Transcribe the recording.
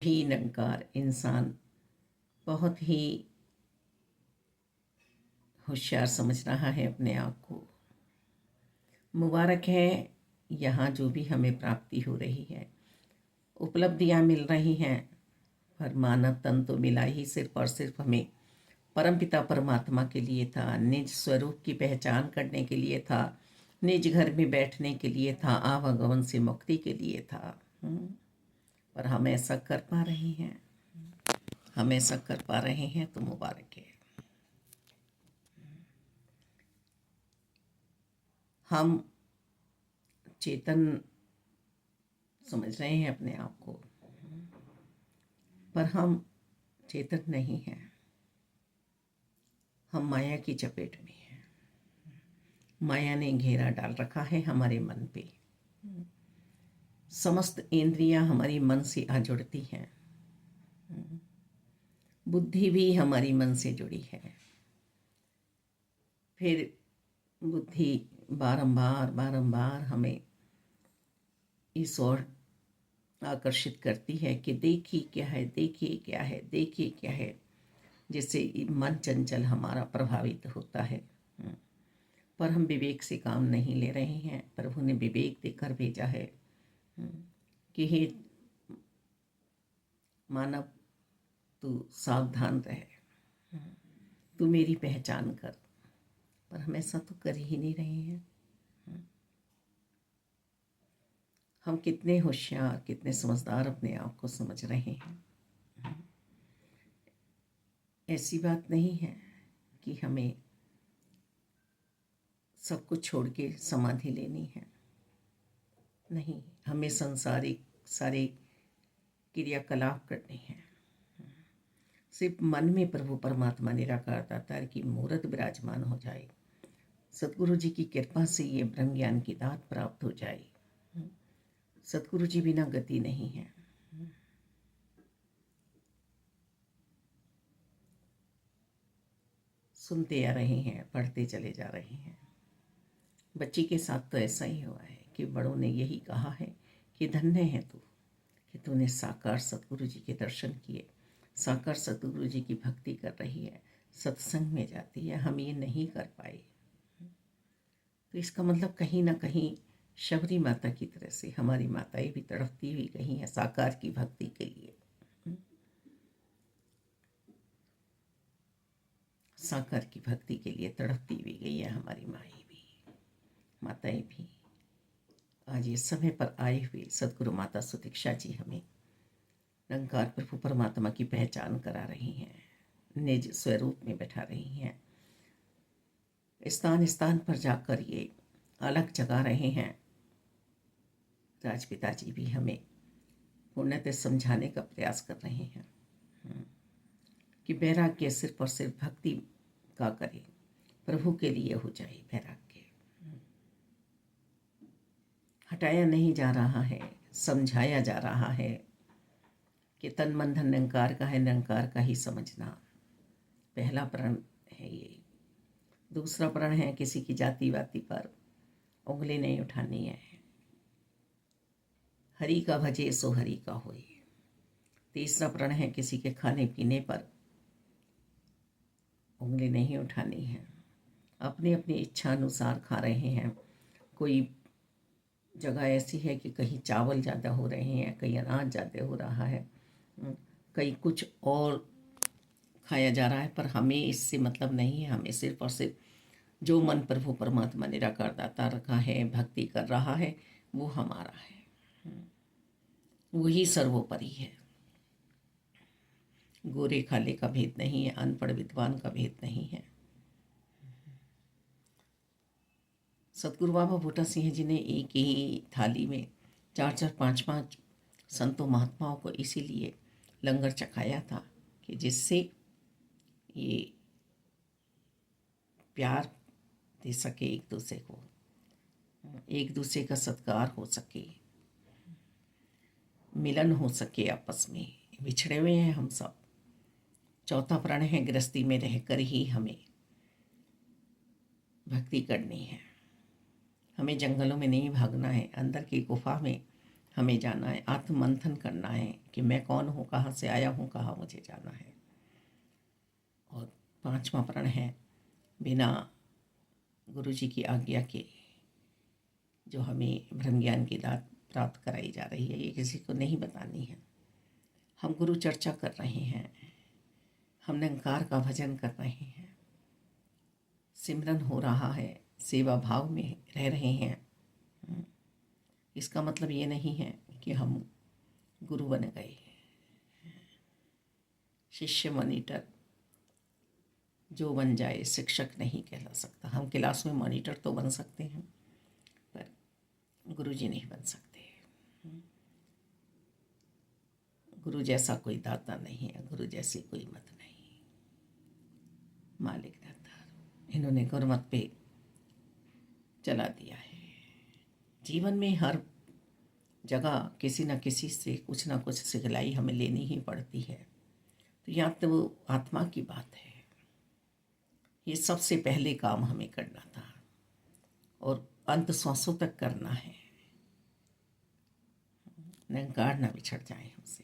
ही निरंकार इंसान बहुत ही होशियार समझ रहा है अपने आप को। मुबारक है, यहाँ जो भी हमें प्राप्ति हो रही है, उपलब्धियाँ मिल रही हैं, पर मानव तन तो मिला ही सिर्फ और सिर्फ हमें परमपिता परमात्मा के लिए था, निज स्वरूप की पहचान करने के लिए था, निज घर में बैठने के लिए था, आवागमन से मुक्ति के लिए था। पर हम ऐसा कर पा रहे हैं, हम ऐसा कर पा रहे हैं तो मुबारक है। हम चेतन समझ रहे हैं अपने आप को, पर हम चेतन नहीं हैं, हम माया की चपेट में हैं। माया ने घेरा डाल रखा है हमारे मन पे। समस्त इंद्रियां हमारी मन से आ जुड़ती हैं, बुद्धि भी हमारी मन से जुड़ी है। फिर बुद्धि बारंबार बारंबार हमें इस ओर आकर्षित करती है कि देखिए क्या है, देखिए क्या है, देखिए क्या है, जिससे मन चंचल हमारा प्रभावित होता है। पर हम विवेक से काम नहीं ले रहे हैं। प्रभु ने विवेक देकर भेजा है कि हे मानव, तू सावधान रहे, तू मेरी पहचान कर। पर हम ऐसा तो कर ही नहीं रहे हैं। हम कितने होशियार, कितने समझदार अपने आप को समझ रहे हैं। ऐसी बात नहीं है कि हमें सब कुछ छोड़ के समाधि लेनी है। नहीं, हमें संसारिक सारे क्रियाकलाप करने हैं। सिर्फ मन में प्रभु परमात्मा निराकार दाता की मूर्त विराजमान हो जाए, सतगुरु जी की कृपा से ये ब्रह्म ज्ञान की दात प्राप्त हो जाए। सतगुरु जी बिना गति नहीं है। सुनते आ रहे हैं, पढ़ते चले जा रहे हैं। बच्ची के साथ तो ऐसा ही हुआ है कि बड़ों ने यही कहा है कि धन्य है तू कि तूने साकार सतगुरु जी के दर्शन किए, साकार सतगुरु जी की भक्ति कर रही है, सत्संग में जाती है। हम ये नहीं कर पाए। तो इसका मतलब कहीं ना कहीं शबरी माता की तरह से हमारी माताएं भी तड़पती हुई गई हैं साकार की भक्ति के लिए। साकार की भक्ति के लिए तड़पती हुई गई है हमारी माई भी, माताएं भी। आज ये समय पर आए हुए सदगुरु माता सुदीक्षा जी हमें निरंकार प्रभु परमात्मा की पहचान करा रही हैं, निज स्वरूप में बैठा रही हैं। स्थान पर जाकर ये अलग जगा रहे हैं। राजपिता जी भी हमें पूर्णतः समझाने का प्रयास कर रहे हैं कि वैराग्य सिर्फ और सिर्फ भक्ति का करें, प्रभु के लिए हो जाए वैराग्य। हटाया नहीं जा रहा है, समझाया जा रहा है कि तन मन धन निरंकार का है, निरंकार का ही समझना पहला प्रण है। ये दूसरा प्रण है किसी की जाति वाति पर उंगली नहीं उठानी है। हरि का भजे सो हरि का होए। तीसरा प्रण है किसी के खाने पीने पर उंगली नहीं उठानी है। अपनी अपनी इच्छा अनुसार खा रहे हैं। कोई जगह ऐसी है कि कहीं चावल ज़्यादा हो रहे हैं, कहीं अनाज ज़्यादा हो रहा है, कहीं कुछ और खाया जा रहा है, पर हमें इससे मतलब नहीं है। हमें सिर्फ और सिर्फ जो मन प्रभु परमात्मा निराकार दाता रखा है, भक्ति कर रहा है, वो हमारा है, वही सर्वोपरि है। गोरे खाले का भेद नहीं है, अनपढ़ विद्वान का भेद नहीं है। सतगुरु बाबा बूटा सिंह जी ने एक ही थाली में 4-4, 5-5 संतों महात्माओं को इसीलिए लंगर चखाया था कि जिससे ये प्यार दे सके एक दूसरे को, एक दूसरे का सत्कार हो सके, मिलन हो सके आपस में। बिछड़े हुए हैं हम सब। चौथा प्रण है गृहस्थी में रहकर ही हमें भक्ति करनी है। हमें जंगलों में नहीं भागना है, अंदर की गुफा में हमें जाना है, आत्ममंथन करना है कि मैं कौन हूँ, कहाँ से आया हूँ, कहाँ मुझे जाना है। और 5वां प्रण है, बिना गुरु जी की आज्ञा के जो हमें ब्रह्म ज्ञान की दात प्राप्त कराई जा रही है, ये किसी को नहीं बतानी है। हम गुरु चर्चा कर रहे हैं, हम निरंकार का भजन कर रहे हैं, सिमरन हो रहा है, सेवा भाव में रह रहे हैं। इसका मतलब ये नहीं है कि हम गुरु बन गए। शिष्य मॉनिटर जो बन जाए शिक्षक नहीं कहला सकता। हम क्लास में मॉनिटर तो बन सकते हैं, पर गुरु जी नहीं बन सकते। गुरु जैसा कोई दाता नहीं है, गुरु जैसी कोई मत नहीं। मालिक दाता, इन्होंने गुरमत पे चला दिया है। जीवन में हर जगह किसी न किसी से कुछ ना कुछ सिखलाई हमें लेनी ही पड़ती है। तो यहाँ तो वो आत्मा की बात है, ये सबसे पहले काम हमें करना था और अंत श्वासों तक करना है। निरंकार न बिछड़ जाए हमसे।